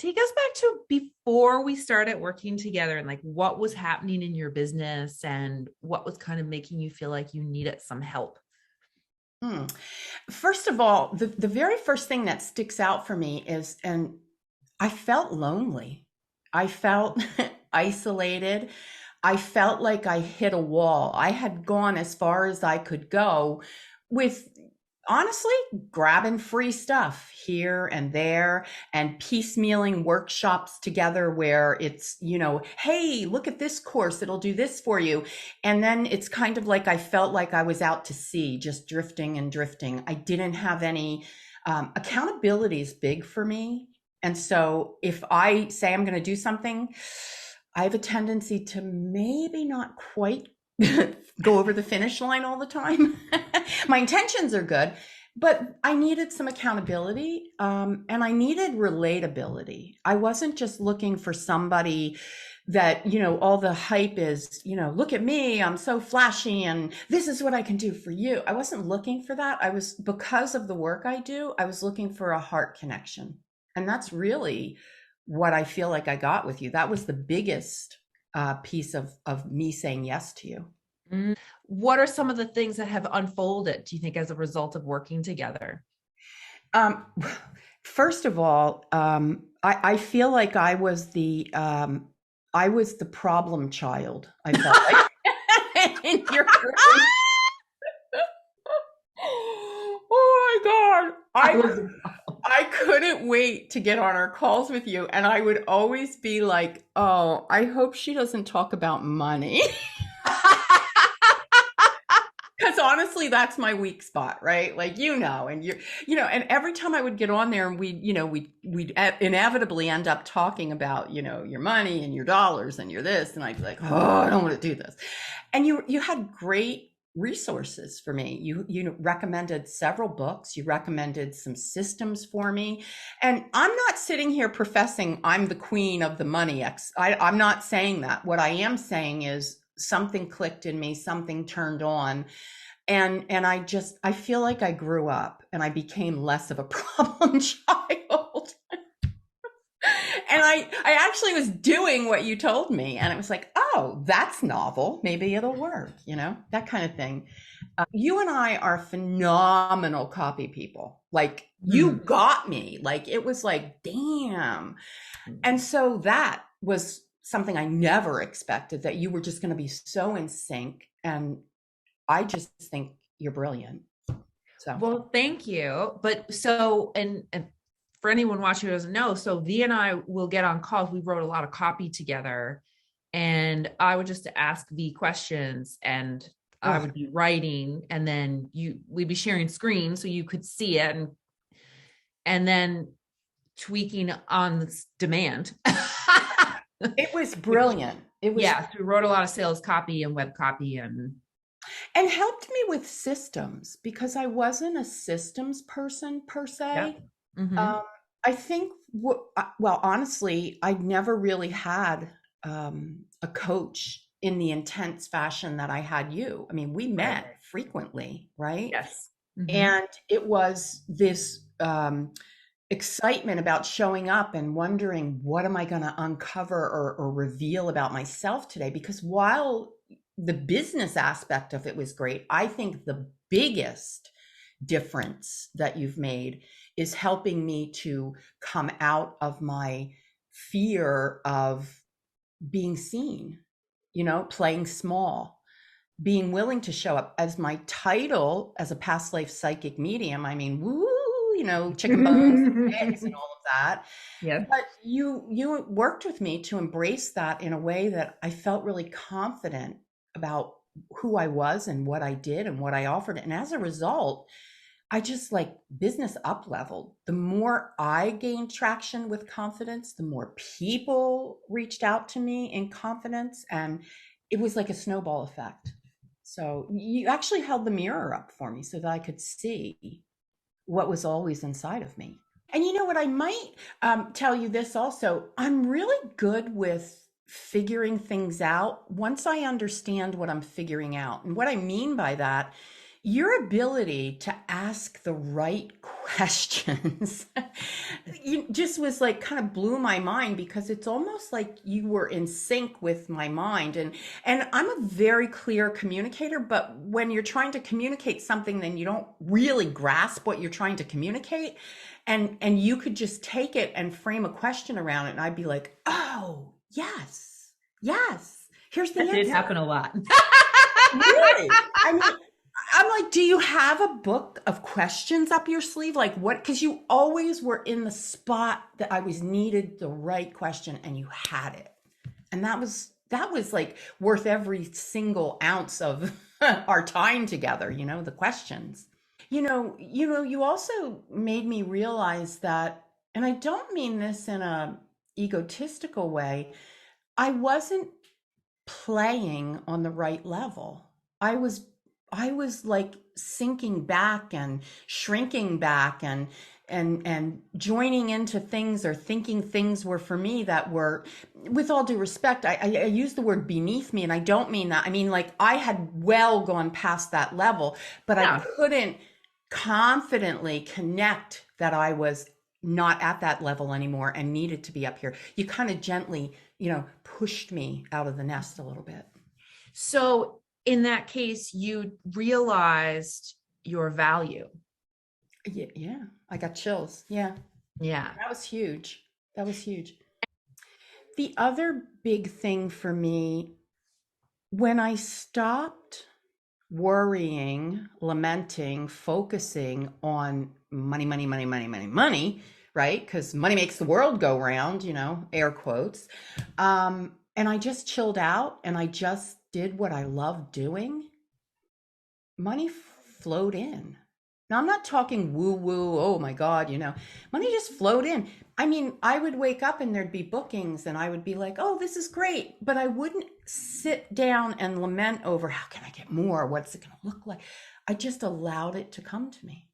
Take us back to before we started working together and like what was happening in your business and what was kind of making you feel like you needed some help. Hmm. First of all, the very first thing that sticks out for me is, and I felt lonely. I felt isolated. I felt like I hit a wall. I had gone as far as I could go with honestly grabbing free stuff here and there and piecemealing workshops together where it's, hey, look at this course, it'll do this for you. And then it's kind of like I felt like I was out to sea, just drifting and drifting. I didn't have any accountability is big for me. And so if I say I'm going to do something, I have a tendency to maybe not quite go over the finish line all the time. My intentions are good, but I needed some accountability, and I needed relatability. I wasn't just looking for somebody that, all the hype is, look at me, I'm so flashy and this is what I can do for you. I wasn't looking for that. Because of the work I do, I was looking for a heart connection. And that's really what I feel like I got with you. That was the biggest piece of me saying yes to you. Mm. What are some of the things that have unfolded, do you think, as a result of working together? Um, First of all, I feel like I was the problem child. I felt like in your oh my God. I was I couldn't wait to get on our calls with you. And I would always be like, oh, I hope she doesn't talk about money. Because honestly, that's my weak spot, right? Like, and every time I would get on there and we'd inevitably end up talking about, your money and your dollars and your this. And I'd be like, oh, I don't want to do this. And you had great resources for me. You recommended several books. You recommended some systems for me. And I'm not sitting here professing I'm the queen of the money. I'm not saying that. What I am saying is something clicked in me, something turned on. And I feel like I grew up and I became less of a problem child. And I actually was doing what you told me. And it was like, oh, that's novel. Maybe it'll work, that kind of thing. You and I are phenomenal copy people. Like, you Mhm. got me. Like, it was like, damn. And so that was something I never expected, that you were just going to be so in sync. And I just think you're brilliant. So, Well, thank you. But so, and for anyone watching who doesn't know, so V and I will get on calls. We wrote a lot of copy together, and I would just ask V questions, and I ugh, would be writing, and then we'd be sharing screens so you could see it, and then tweaking on this demand. it was Which, brilliant. It was, yeah, so we wrote a lot of sales copy and web copy, and and helped me with systems because I wasn't a systems person per yep. se. Mm-hmm. Um, I think, well, honestly, I'd never really had a coach in the intense fashion that I had you. I mean, we Right. met frequently, right? Yes. Mm-hmm. And it was this excitement about showing up and wondering, what am I going to uncover or reveal about myself today? Because while the business aspect of it was great, I think the biggest difference that you've made is helping me to come out of my fear of being seen, playing small, being willing to show up as my title as a past life psychic medium. I mean, woo, chicken bones and eggs and all of that. Yes. But you worked with me to embrace that in a way that I felt really confident about who I was and what I did and what I offered. And as a result, I just like business up leveled. The more I gained traction with confidence, the more people reached out to me in confidence. And it was like a snowball effect. So you actually held the mirror up for me so that I could see what was always inside of me. And you know what? I might tell you this also. I'm really good with figuring things out once I understand what I'm figuring out. And what I mean by that Your ability to ask the right questions you just was like kind of blew my mind, because it's almost like you were in sync with my mind. And I'm a very clear communicator, but when you're trying to communicate something, then you don't really grasp what you're trying to communicate. And you could just take it and frame a question around it, and I'd be like, oh, yes, yes, here's the That did answer. happen a lot. Really? I mean, I'm like, do you have a book of questions up your sleeve? Like what? Because you always were in the spot that I was needed the right question, and you had it. And that was like worth every single ounce of our time together, the questions. You also made me realize that, and I don't mean this in a egotistical way, I wasn't playing on the right level. I was I was like sinking back and shrinking back and joining into things, or thinking things were for me that were, with all due respect, I use the word beneath me, and I don't mean that. I mean, like, I had well gone past that level, but I Yeah. couldn't confidently connect that I was not at that level anymore and needed to be up here. You kind of gently, pushed me out of the nest a little bit. So in that case, you realized your value. Yeah, yeah. I got chills. Yeah, Yeah. that was huge. That was huge. The other big thing for me, when I stopped worrying, lamenting, focusing on money, money, money, money, money, money, right? Because money makes the world go round, air quotes. And I just chilled out and I just did what I love doing. Money flowed in. Now, I'm not talking woo woo, oh my God, money just flowed in. I mean, I would wake up and there'd be bookings and I would be like, oh, this is great. But I wouldn't sit down and lament over how can I get more? What's it going to look like? I just allowed it to come to me.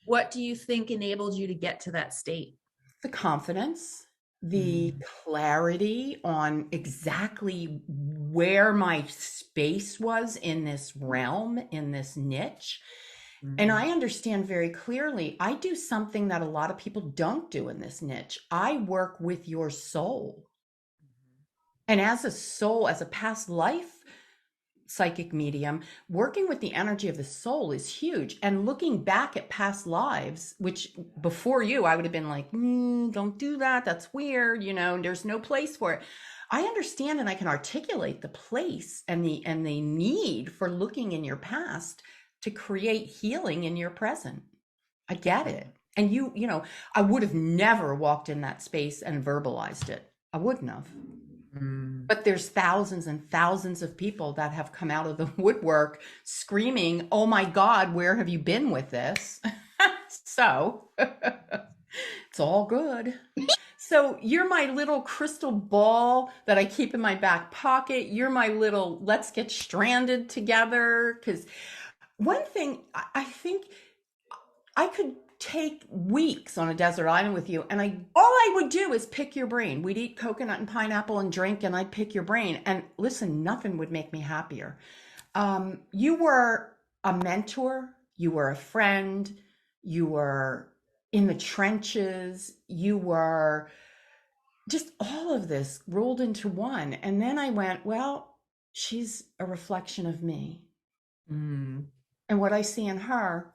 What do you think enabled you to get to that state? The confidence, the Mm. clarity on exactly where my space was in this realm, in this niche. And Mm. I understand very clearly, I do something that a lot of people don't do in this niche. I work with your soul. And as a soul, as a past life psychic medium, working with the energy of the soul is huge. And looking back at past lives, which before you, I would have been like, don't do that. That's weird. There's no place for it. I understand, and I can articulate the place and the need for looking in your past to create healing in your present. I get it. And I would have never walked in that space and verbalized it. I wouldn't have. Mm. But there's thousands and thousands of people that have come out of the woodwork screaming, oh my God, where have you been with this? So it's all good. So you're my little crystal ball that I keep in my back pocket. You're my little let's get stranded together. Because one thing I think I could take weeks on a desert island with you, and all I would do is pick your brain. We'd eat coconut and pineapple and drink, and I'd pick your brain. And listen, nothing would make me happier. You were a mentor, you were a friend, you were in the trenches, you were just all of this rolled into one. And then I went, well, she's a reflection of me. Mm. And what I see in her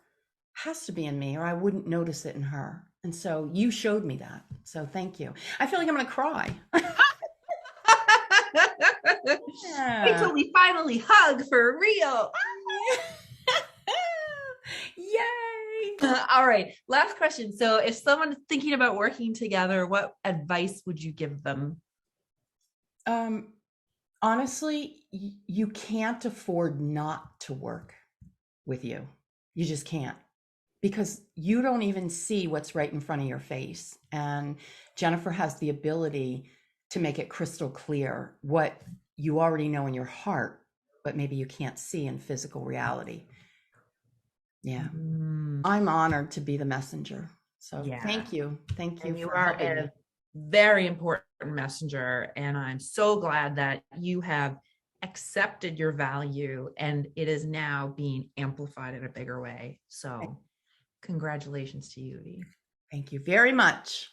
has to be in me, or I wouldn't notice it in her. And so you showed me that. So thank you. I feel like I'm going to cry. Wait Yeah. till we finally hug for real. Yay. All right. Last question. So, if someone's thinking about working together, what advice would you give them? Um, Honestly, you can't afford not to work with you. You just can't, because you don't even see what's right in front of your face. And Jennifer has the ability to make it crystal clear what you already know in your heart, but maybe you can't see in physical reality. Yeah. Mm. I'm honored to be the messenger. So Yeah. thank you. Thank you And you for are helping me. a very important messenger. And I'm so glad that you have accepted your value, and it is now being amplified in a bigger way. So congratulations to you, V. Thank you very much.